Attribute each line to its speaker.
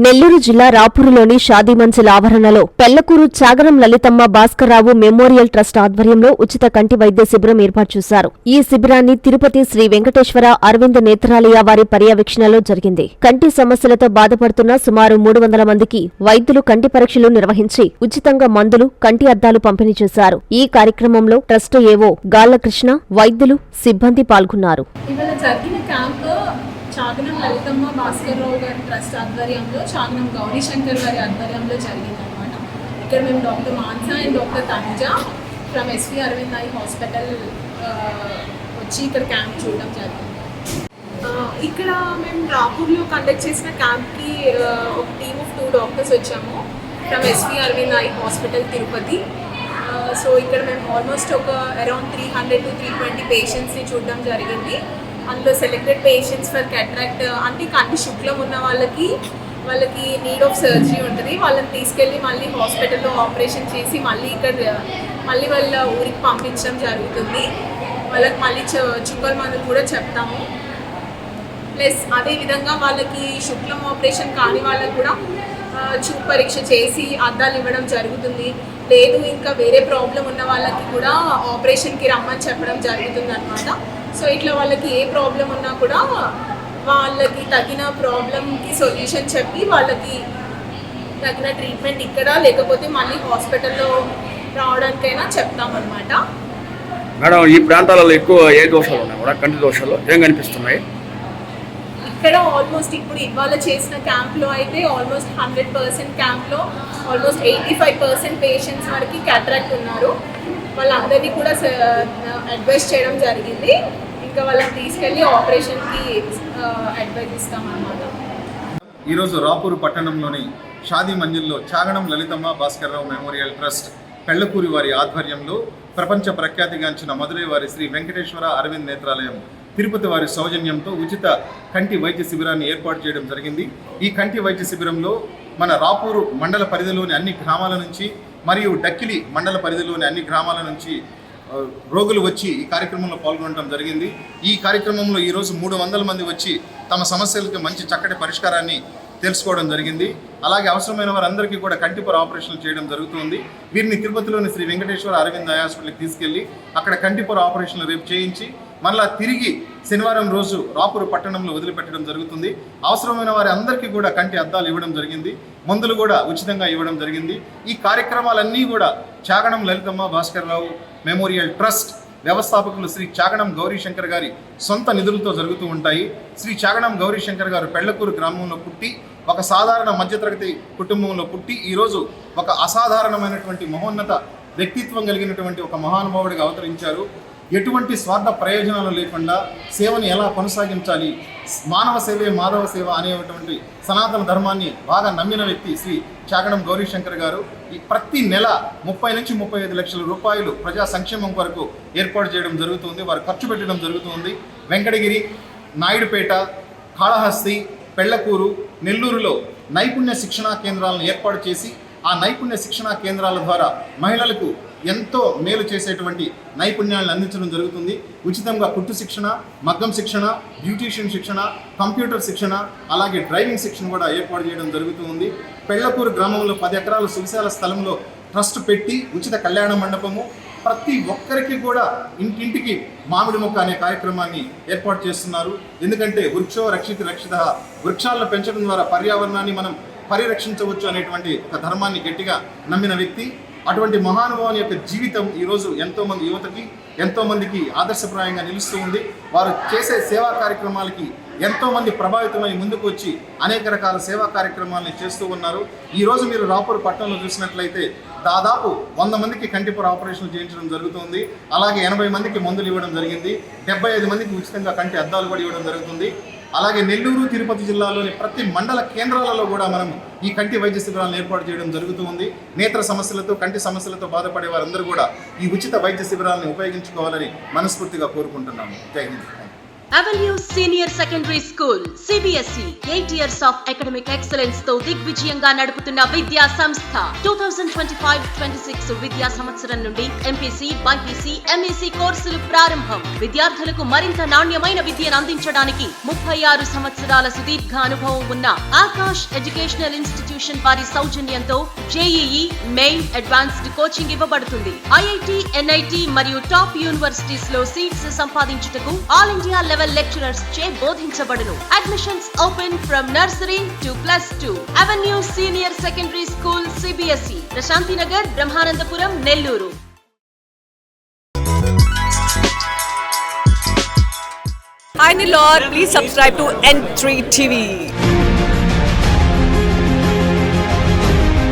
Speaker 1: నెల్లూరు జిల్లా రాపూరులోని షాదీ మంజిల్ ఆవరణలో Pellakuru Chagaram Lalithamma Bhaskar Rao memorial trust ఆధ్వర్యంలో ఉచిత కంటి వైద్య శిబిరం ఏర్పాటు చేశారు. ఈ శిబిరాన్ని తిరుపతి శ్రీ వెంకటేశ్వర అరవింద్ నేత్రాలయ వారి పర్యవేక్షణలో జరిగింది. కంటి సమస్యలతో బాధపడుతున్న సుమారు 300 మందికి వైద్యులు కంటి పరీక్షలు నిర్వహించి ఉచితంగా మందులు, కంటి అద్దాలు పంపిణీ చేశారు. ఈ కార్యక్రమంలో ట్రస్ట్ ఏవో గాళ్లకృష్ణ, వైద్యులు, సిబ్బంది పాల్గొన్నారు.
Speaker 2: చాగనం లలితమ్మ భాస్కర్రావు గారి ట్రస్ట్ ఆధ్వర్యంలో చాగనం గౌరీశంకర్ గారి ఆధ్వర్యంలో జరిగిందనమాట. ఇక్కడ మేము doctor Mansa and doctor Tanuja from SV Aravind eye hospital వచ్చి ఇక్కడ క్యాంప్ చూడడం జరిగింది. ఇక్కడ మేము రాపూర్లో కండక్ట్ చేసిన క్యాంప్కి ఒక టీమ్ ఆఫ్ 2 డాక్టర్స్ వచ్చాము from SV Aravind eye hospital Tirupati. So ఇక్కడ మేము ఆల్మోస్ట్ ఒక అరౌండ్ 300 to 320 పేషెంట్స్ని చూడడం జరిగింది. అందులో సెలెక్టెడ్ పేషెంట్స్ ఫర్ క్యాట్రాక్ట్ అంటే కంటి శుక్లం ఉన్న వాళ్ళకి నీడ్ ఆఫ్ సర్జరీ ఉంటుంది. వాళ్ళని తీసుకెళ్ళి మళ్ళీ హాస్పిటల్లో ఆపరేషన్ చేసి మళ్ళీ వాళ్ళ ఊరికి పంపించడం జరుగుతుంది. వాళ్ళకి మళ్ళీ చుక్కల మందులు కూడా చెప్తాము. ప్లస్ అదేవిధంగా వాళ్ళకి శుక్లం ఆపరేషన్ కాని వాళ్ళకి కూడా చూపు పరీక్ష చేసి అద్దాలు ఇవ్వడం జరుగుతుంది. లేదు ఇంకా వేరే ప్రాబ్లం ఉన్న వాళ్ళకి కూడా ఆపరేషన్కి రమ్మని చెప్పడం జరుగుతుంది అన్నమాట. సో ఇట్లా వాళ్ళకి ఏ ప్రాబ్లం ఉన్నా కూడా వాళ్ళకి తగిన ప్రాబ్లంకి సొల్యూషన్ చెప్పి వాళ్ళకి తగిన ట్రీట్మెంట్ ఇక్కడ లేకపోతే మళ్ళీ హాస్పిటల్లో రావడానికైనా చెప్తామన్నమాట.
Speaker 3: మేడం, ఈ ప్రాంతాలలో ఎక్కువ ఏ దోషాలు ఉన్నాయి కూడా కంటి దోషాలు ఏం కనిపిస్తున్నాయి?
Speaker 2: ఇక్కడ ఆల్మోస్ట్ ఇప్పుడు ఇవాళ చేసిన క్యాంప్లో అయితే ఆల్మోస్ట్ 100% క్యాంప్లో ఆల్మోస్ట్ 85% పేషెంట్స్ వరకు క్యాట్రాక్ట్ ఉన్నారు. వాళ్ళందరినీ కూడా అడ్వైస్ చేయడం జరిగింది. ఇంకా వాళ్ళని తీసుకెళ్ళి ఆపరేషన్కి అడ్వైజ్ ఇస్తామన్నమాట.
Speaker 4: ఈరోజు రాపూరు పట్టణంలోని షాదీ మంజిల్లో చాగనం లలితమ్మ భాస్కర్రావు మెమోరియల్ ట్రస్ట్ పెళ్లకూరి వారి ఆధ్వర్యంలో ప్రపంచ ప్రఖ్యాతిగాంచిన మధురై వారి శ్రీ వెంకటేశ్వర అరవింద్ నేత్రాలయం తిరుపతి వారి సౌజన్యంతో ఉచిత కంటి వైద్య శిబిరాన్ని ఏర్పాటు చేయడం జరిగింది. ఈ కంటి వైద్య శిబిరంలో మన రాపూరు మండల పరిధిలోని అన్ని గ్రామాల నుంచి మరియు డక్కిలి మండల పరిధిలోని అన్ని గ్రామాల నుంచి రోగులు వచ్చి ఈ కార్యక్రమంలో పాల్గొనడం జరిగింది. ఈ కార్యక్రమంలో ఈరోజు 300 మంది వచ్చి తమ సమస్యలకు మంచి చక్కటి పరిష్కారాన్ని తెలుసుకోవడం జరిగింది. అలాగే అవసరమైన వారందరికీ కూడా కంటిపొర ఆపరేషన్లు చేయడం జరుగుతుంది. వీరిని తిరుపతిలోని శ్రీ వెంకటేశ్వర అరవింద్ ఐ హాస్పిటల్కి తీసుకెళ్లి అక్కడ కంటిపొర ఆపరేషన్లు రేపు చేయించి మరలా తిరిగి శనివారం రోజు రాపూరు పట్టణంలో వదిలిపెట్టడం జరుగుతుంది. అవసరమైన వారి అందరికీ కూడా కంటి అద్దాలు ఇవ్వడం జరిగింది. మందులు కూడా ఉచితంగా ఇవ్వడం జరిగింది. ఈ కార్యక్రమాలన్నీ కూడా చాగనం లలితమ్మ భాస్కర్రావు మెమోరియల్ ట్రస్ట్ వ్యవస్థాపకులు శ్రీ చాగనం గౌరీశంకర్ గారి సొంత నిధులతో జరుగుతూ ఉంటాయి. శ్రీ చాగనం గౌరీశంకర్ గారు పెళ్లకూరు గ్రామంలో పుట్టి ఒక సాధారణ మధ్యతరగతి కుటుంబంలో పుట్టి ఈరోజు ఒక అసాధారణమైనటువంటి మహోన్నత వ్యక్తిత్వం కలిగినటువంటి ఒక మహానుభావుడిగా అవతరించారు. ఎటువంటి స్వార్థ ప్రయోజనాలు లేకుండా సేవని ఎలా కొనసాగించాలి, మానవ సేవే మాధవ సేవ అనేటువంటి సనాతన ధర్మాన్ని బాగా నమ్మిన వ్యక్తి శ్రీ చాగనం గౌరీశంకర్ గారు. ఈ ప్రతి నెల 30 నుంచి 35 లక్షల రూపాయలు ప్రజా సంక్షేమం కొరకు ఏర్పాటు చేయడం జరుగుతుంది. వారు ఖర్చు పెట్టడం జరుగుతుంది. వెంకటగిరి, నాయుడుపేట, కాళహస్తి, పెళ్లకూరు, నెల్లూరులో నైపుణ్య శిక్షణా కేంద్రాలను ఏర్పాటు చేసి ఆ నైపుణ్య శిక్షణా కేంద్రాల ద్వారా మహిళలకు ఎంతో మేలు చేసేటువంటి నైపుణ్యాలను అందించడం జరుగుతుంది. ఉచితంగా కుట్టు శిక్షణ, మగ్గం శిక్షణ, బ్యూటీషియన్ శిక్షణ, కంప్యూటర్ శిక్షణ, అలాగే డ్రైవింగ్ శిక్షణ కూడా ఏర్పాటు చేయడం జరుగుతుంది. పెళ్లకూరు గ్రామంలో 10 ఎకరాల సువిశాల స్థలంలో ట్రస్ట్ పెట్టి ఉచిత కళ్యాణ మండపము, ప్రతి ఒక్కరికి కూడా ఇంటింటికి మామిడి మొక్క అనే కార్యక్రమాన్ని ఏర్పాటు చేస్తున్నారు. ఎందుకంటే వృక్షో రక్షిత రక్షిత, వృక్షాలను పెంచడం ద్వారా పర్యావరణాన్ని మనం పరిరక్షించవచ్చు అనేటువంటి ఒక ధర్మాన్ని గట్టిగా నమ్మిన వ్యక్తి. అటువంటి మహానుభావుని యొక్క జీవితం ఈరోజు ఎంతోమంది యువతకి, ఎంతోమందికి ఆదర్శప్రాయంగా నిలుస్తూ ఉంది. వారు చేసే సేవా కార్యక్రమాలకి ఎంతోమంది ప్రభావితమై ముందుకు వచ్చి అనేక రకాల సేవా కార్యక్రమాలను చేస్తూ ఉన్నారు. ఈరోజు మీరు రాపూరు పట్టణంలో చూసినట్లయితే దాదాపు 100 మందికి కంటిపొర ఆపరేషన్లు చేయించడం జరుగుతుంది. అలాగే 80 మందికి మందులు ఇవ్వడం జరిగింది. 75 మందికి ఉచితంగా కంటి అద్దాలు కూడా ఇవ్వడం జరుగుతుంది. అలాగే నెల్లూరు, తిరుపతి జిల్లాలోని ప్రతి మండల కేంద్రాలలో కూడా మనం ఈ కంటి వైద్య శిబిరాలను ఏర్పాటు చేయడం జరుగుతూ ఉంది. నేత్ర సమస్యలతో, కంటి సమస్యలతో బాధపడే వారందరూ కూడా ఈ ఉచిత వైద్య శిబిరాలను ఉపయోగించుకోవాలని మనస్ఫూర్తిగా కోరుకుంటున్నాము. జై Hind.
Speaker 5: Avenue Senior Secondary School, CBSE, 8 years of academic excellence తో దిగ్విజయంగా నడుపుతున్న విద్యా సంస్థ. 2025-26 విద్యా సంవత్సరం నుండి MPC, BPC, MEC కోర్సులు ప్రారంభం. విద్యార్థులకు మరింత నాణ్యమైన విద్యను అందించడానికి 36 సంవత్సరాల సుదీర్ఘ అనుభవం ఉన్న ఆకాష్ ఎడ్యుకేషనల్ ఇన్స్టిట్యూషన్ వారి సౌజన్యంతో JEE, మెయిన్, అడ్వాన్స్డ్ కోచింగ్ ఇవ్వబడుతుంది. IIT, NIT మరియు టాప్ యూనివర్సిటీస్ లో సీట్స్ సంపాదించుటకు ఆల్ ఇండియా లెవెల్ లెక్చరర్స్ చే బోధించబడును. Admissions open from nursery to +2. Avenue senior secondary school, CBSE, Prashanti Nagar, Brahmanandapuram, Nellore.
Speaker 6: Hi Nilor, please subscribe to N3 TV.